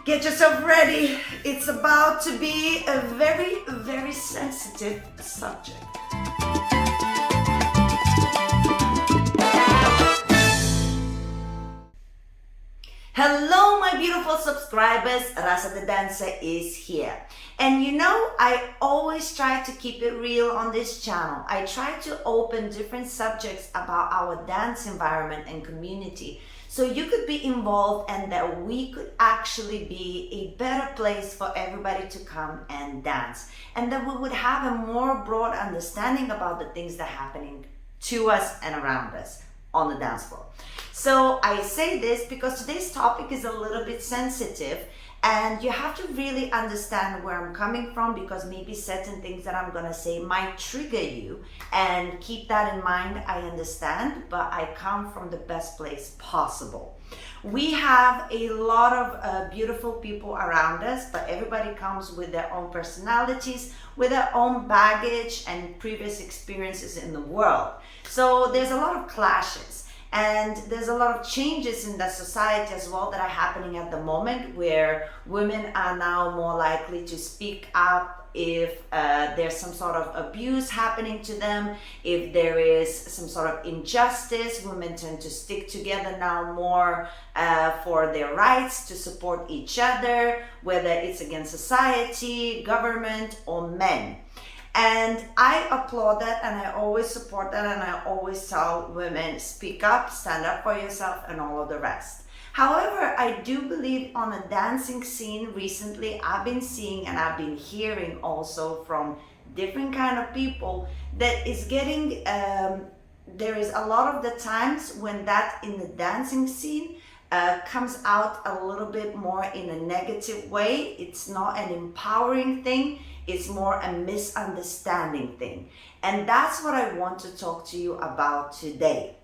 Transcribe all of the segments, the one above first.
Get yourself ready. It's about to be a very, very sensitive subject. Hello, my beautiful subscribers. Rasa the Dancer is here. And you know, I always try to keep it real on this channel. I try to open different subjects about our dance environment and community so you could be involved and that we could actually be a better place for everybody to come and dance. And that we would have a more broad understanding about the things that are happening to us and around us on the dance floor. So I say this because today's topic is a little bit sensitive and you have to really understand where I'm coming from, because maybe certain things that I'm gonna say might trigger you, and keep that in mind. I understand, but I come from the best place possible. We have a lot of beautiful people around us, but everybody comes with their own personalities, with their own baggage and previous experiences in the world. So there's a lot of clashes. And there's a lot of changes in the society as well that are happening at the moment, where women are now more likely to speak up if there's some sort of abuse happening to them, if there is some sort of injustice. Women tend to stick together now more for their rights, to support each other, whether it's against society, government, or men. And I applaud that, and I always support that, and I always tell women, speak up, stand up for yourself, and all of the rest. However, I do believe on a dancing scene recently, I've been seeing and I've been hearing also from different kind of people that is getting, there is a lot of the times when that in the dancing scene comes out a little bit more in a negative way. It's not an empowering thing. It's more a misunderstanding thing. And that's what I want to talk to you about today.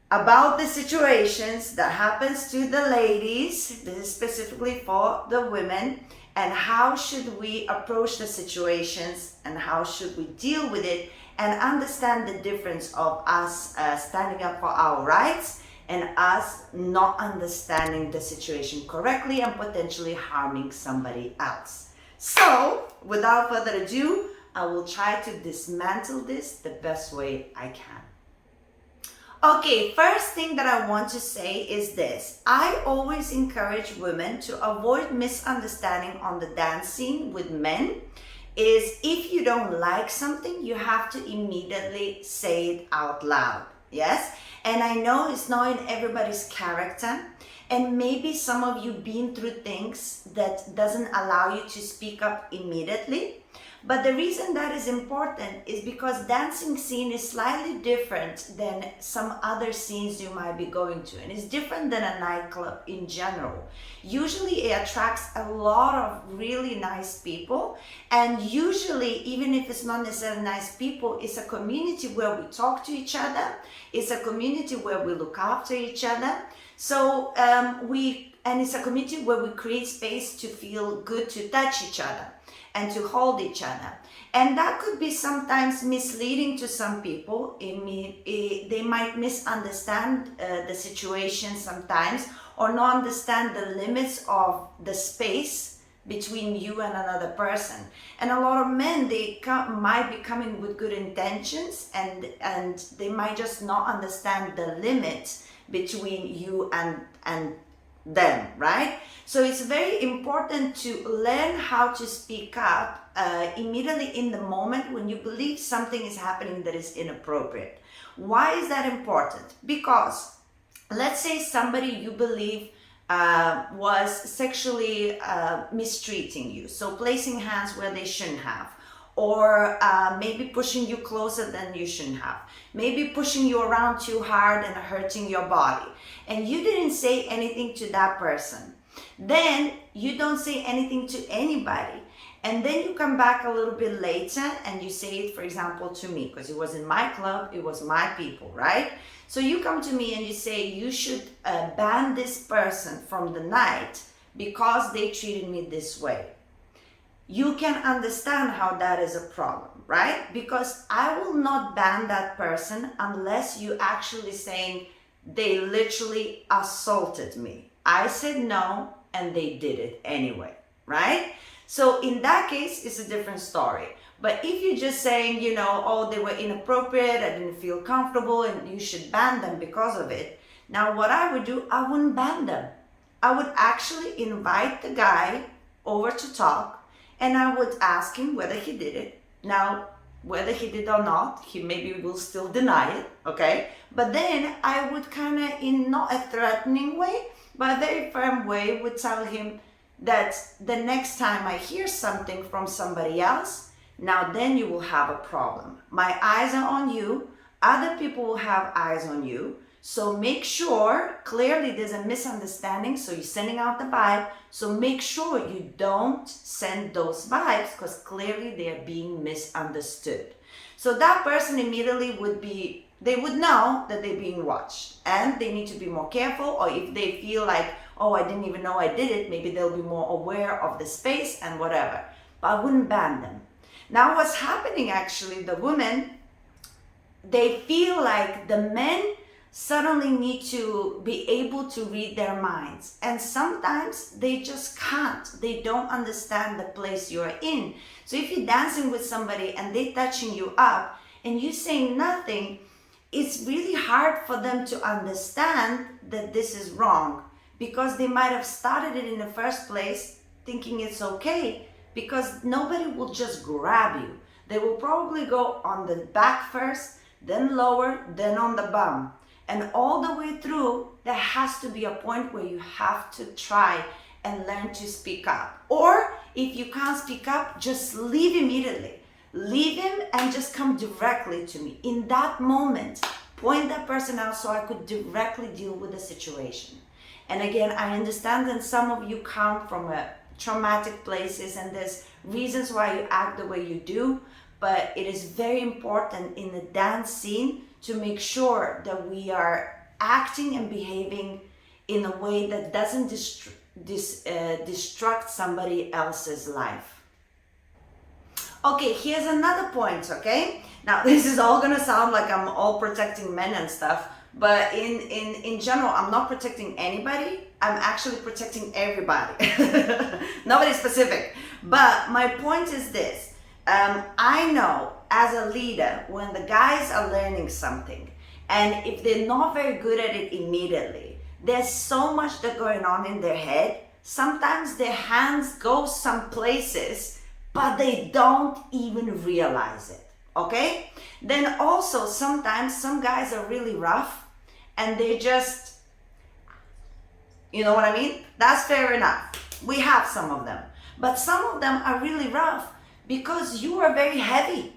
About the situations that happens to the ladies, this is specifically for the women, and how should we approach the situations and how should we deal with it, and understand the difference of us standing up for our rights and us not understanding the situation correctly and potentially harming somebody else. So, without further ado, I will try to dismantle this the best way I can. Okay, first thing that I want to say is this. I always encourage women to avoid misunderstanding on the dance scene with men. Is if you don't like something, you have to immediately say it out loud. Yes? And I know it's not in everybody's character. And maybe some of you been through things that doesn't allow you to speak up immediately. But the reason that is important is because dancing scene is slightly different than some other scenes you might be going to. And it's different than a nightclub in general. Usually it attracts a lot of really nice people. And usually, even if it's not necessarily nice people, it's a community where we talk to each other. It's a community where we look after each other. So and it's a community where we create space to feel good, to touch each other and to hold each other. And that could be sometimes misleading to some people. They might misunderstand the situation sometimes, or not understand the limits of the space between you and another person. And a lot of men, they might be coming with good intentions, and they might just not understand the limits between you and them, right? So it's very important to learn how to speak up immediately in the moment when you believe something is happening that is inappropriate. Why is that important? Because let's say somebody you believe was sexually mistreating you, so placing hands where they shouldn't have, or maybe pushing you closer than you shouldn't have, maybe pushing you around too hard and hurting your body, and you didn't say anything to that person. Then you don't say anything to anybody, and then you come back a little bit later and you say it, for example, to me, because it was in my club, it was my people, right? So you come to me and you say, you should ban this person from the night because they treated me this way. You can understand how that is a problem, right? Because I will not ban that person unless you actually saying they literally assaulted me. I said no, and they did it anyway, right? So in that case, it's a different story. But if you're just saying, oh, they were inappropriate, I didn't feel comfortable, and you should ban them because of it. Now, what I would do, I wouldn't ban them. I would actually invite the guy over to talk, and I would ask him whether he did it. Now, whether he did or not, he maybe will still deny it, okay? But then I would kind of, in not a threatening way, but a very firm way, would tell him that the next time I hear something from somebody else, now then you will have a problem. My eyes are on you. Other people will have eyes on you. So make sure, clearly there's a misunderstanding, so you're sending out the vibe. So make sure you don't send those vibes, because clearly they are being misunderstood. So that person immediately they would know that they're being watched, and they need to be more careful. Or if they feel like, oh, I didn't even know I did it, maybe they'll be more aware of the space and whatever. But I wouldn't ban them. Now what's happening actually, the women, they feel like the men suddenly need to be able to read their minds. And sometimes they just can't. They don't understand the place you're in. So if you're dancing with somebody and they're touching you up and you say nothing, it's really hard for them to understand that this is wrong, because they might have started it in the first place thinking it's okay, because nobody will just grab you. They will probably go on the back first, then lower, then on the bum. And all the way through, there has to be a point where you have to try and learn to speak up. Or if you can't speak up, just leave immediately. Leave him and just come directly to me. In that moment, point that person out so I could directly deal with the situation. And again, I understand that some of you come from traumatic places and there's reasons why you act the way you do, but it is very important in the dance scene to make sure that we are acting and behaving in a way that doesn't destruct somebody else's life. Okay, here's another point, okay? Now, this is all gonna sound like I'm all protecting men and stuff, but in general, I'm not protecting anybody. I'm actually protecting everybody. Nobody specific. But my point is this. I know as a leader, when the guys are learning something, and if they're not very good at it immediately, there's so much that's going on in their head. Sometimes their hands go some places, but they don't even realize it, okay? Then also, sometimes some guys are really rough, and they just, you know what I mean? That's fair enough. We have some of them. But some of them are really rough because you are very heavy.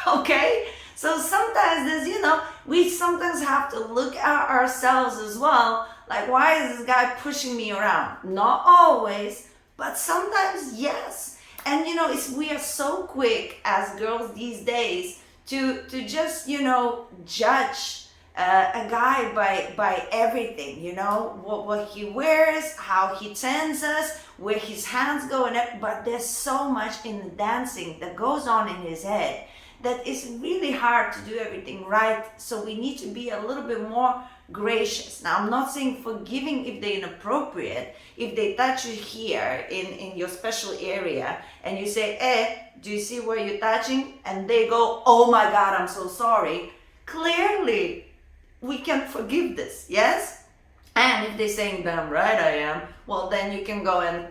Okay? So sometimes there's, we sometimes have to look at ourselves as well. Like, why is this guy pushing me around? Not always, but sometimes yes. And we are so quick as girls these days to just, judge a guy by everything, what he wears, how he tends us, where his hands go, but there's so much in the dancing that goes on in his head that it's really hard to do everything right. So we need to be a little bit more gracious. Now, I'm not saying forgiving if they're inappropriate. If they touch you here in your special area and you say, do you see where you're touching? And they go, oh my God, I'm so sorry. Clearly, we can forgive this, yes? And if they're saying, damn right I am, well, then you can go and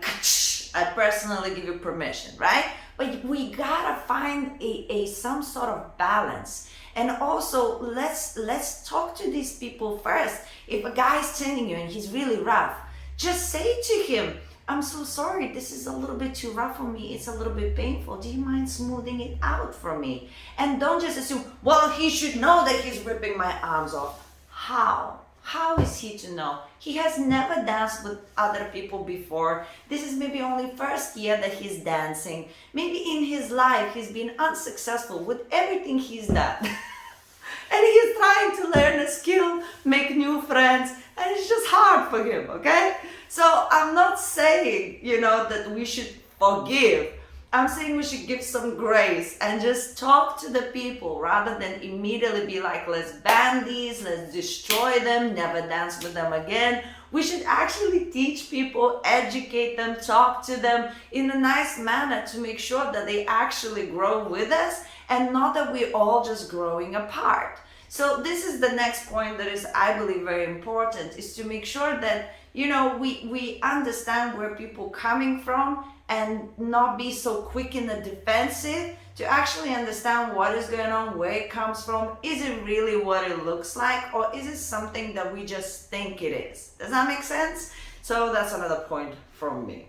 I personally give you permission, right? But we gotta find some sort of balance. And also, let's talk to these people first. If a guy's telling you and he's really rough, just say to him, I'm so sorry, this is a little bit too rough for me, it's a little bit painful. Do you mind smoothing it out for me? And don't just assume, well, he should know that he's ripping my arms off. How? How is he to know? He has never danced with other people before. This is maybe only first year that he's dancing. Maybe in his life he's been unsuccessful with everything he's done. And he's trying to learn a skill, make new friends, and it's just hard for him, okay? So I'm not saying, that we should forgive. I'm saying we should give some grace and just talk to the people rather than immediately be like, let's ban these, let's destroy them, never dance with them again. We should actually teach people, educate them, talk to them in a nice manner to make sure that they actually grow with us and not that we're all just growing apart. So this is the next point that is, I believe, very important, is to make sure that, you know, we understand where people coming from and not be so quick in the defensive, to actually understand what is going on, where it comes from. Is it really what it looks like, or is it something that we just think it is? Does that make sense? So that's another point from me.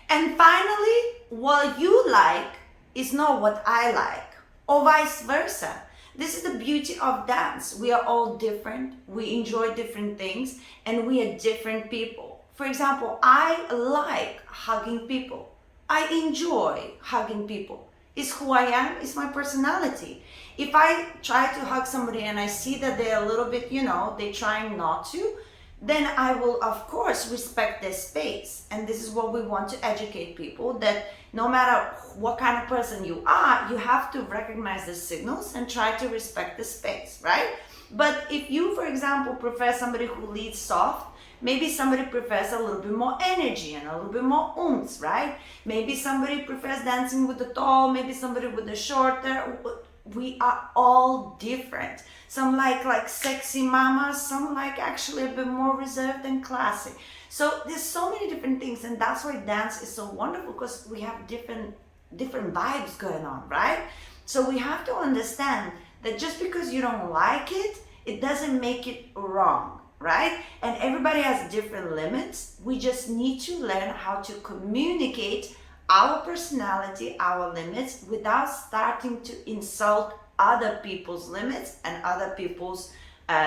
And finally, what you like is not what I like, or vice versa. This is the beauty of dance. We are all different, we enjoy different things, and we are different people. For example, I like hugging people. I enjoy hugging people. It's who I am, it's my personality. If I try to hug somebody and I see that they're a little bit, you know, they're trying not to, then I will, of course, respect their space. And this is what we want to educate people, that no matter what kind of person you are, you have to recognize the signals and try to respect the space, right? But if you, for example, prefer somebody who leads soft, maybe somebody prefers a little bit more energy and a little bit more oomph, right? Maybe somebody prefers dancing with the tall, maybe somebody with the shorter. We are all different. Some like sexy mamas, some like actually a bit more reserved and classy. So there's so many different things, and that's why dance is so wonderful, because we have different vibes going on, right? So we have to understand that just because you don't like it, it doesn't make it wrong, right? And everybody has different limits. We just need to learn how to communicate our personality, our limits, without starting to insult other people's limits and other people's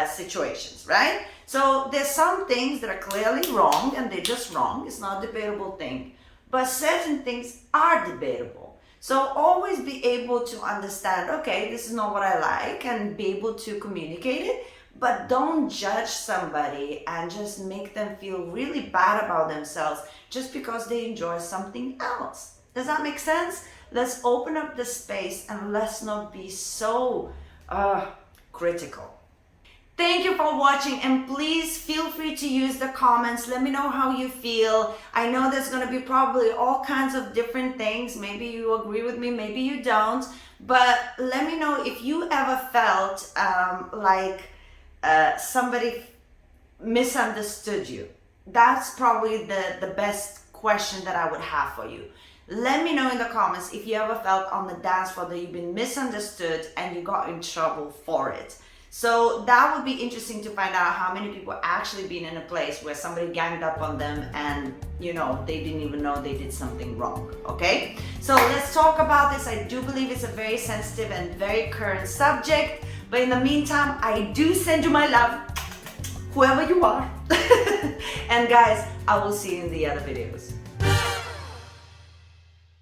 situations, right? So there's some things that are clearly wrong, and they're just wrong. It's not a debatable thing. But certain things are debatable. So always be able to understand, okay, this is not what I like, and be able to communicate it. But don't judge somebody and just make them feel really bad about themselves just because they enjoy something else. Does that make sense? Let's open up the space and let's not be so critical. Thank you for watching, and please feel free to use the comments. Let me know how you feel. I know there's going to be probably all kinds of different things. Maybe you agree with me, maybe you don't. But let me know if you ever felt somebody misunderstood you. That's probably the best question that I would have for you. Let me know in the comments if you ever felt on the dance floor that you've been misunderstood and you got in trouble for it. So that would be interesting to find out how many people actually been in a place where somebody ganged up on them and, you know, they didn't even know they did something wrong, okay? So let's talk about this. I do believe it's a very sensitive and very current subject. But in the meantime, I do send you my love, whoever you are. And guys, I will see you in the other videos.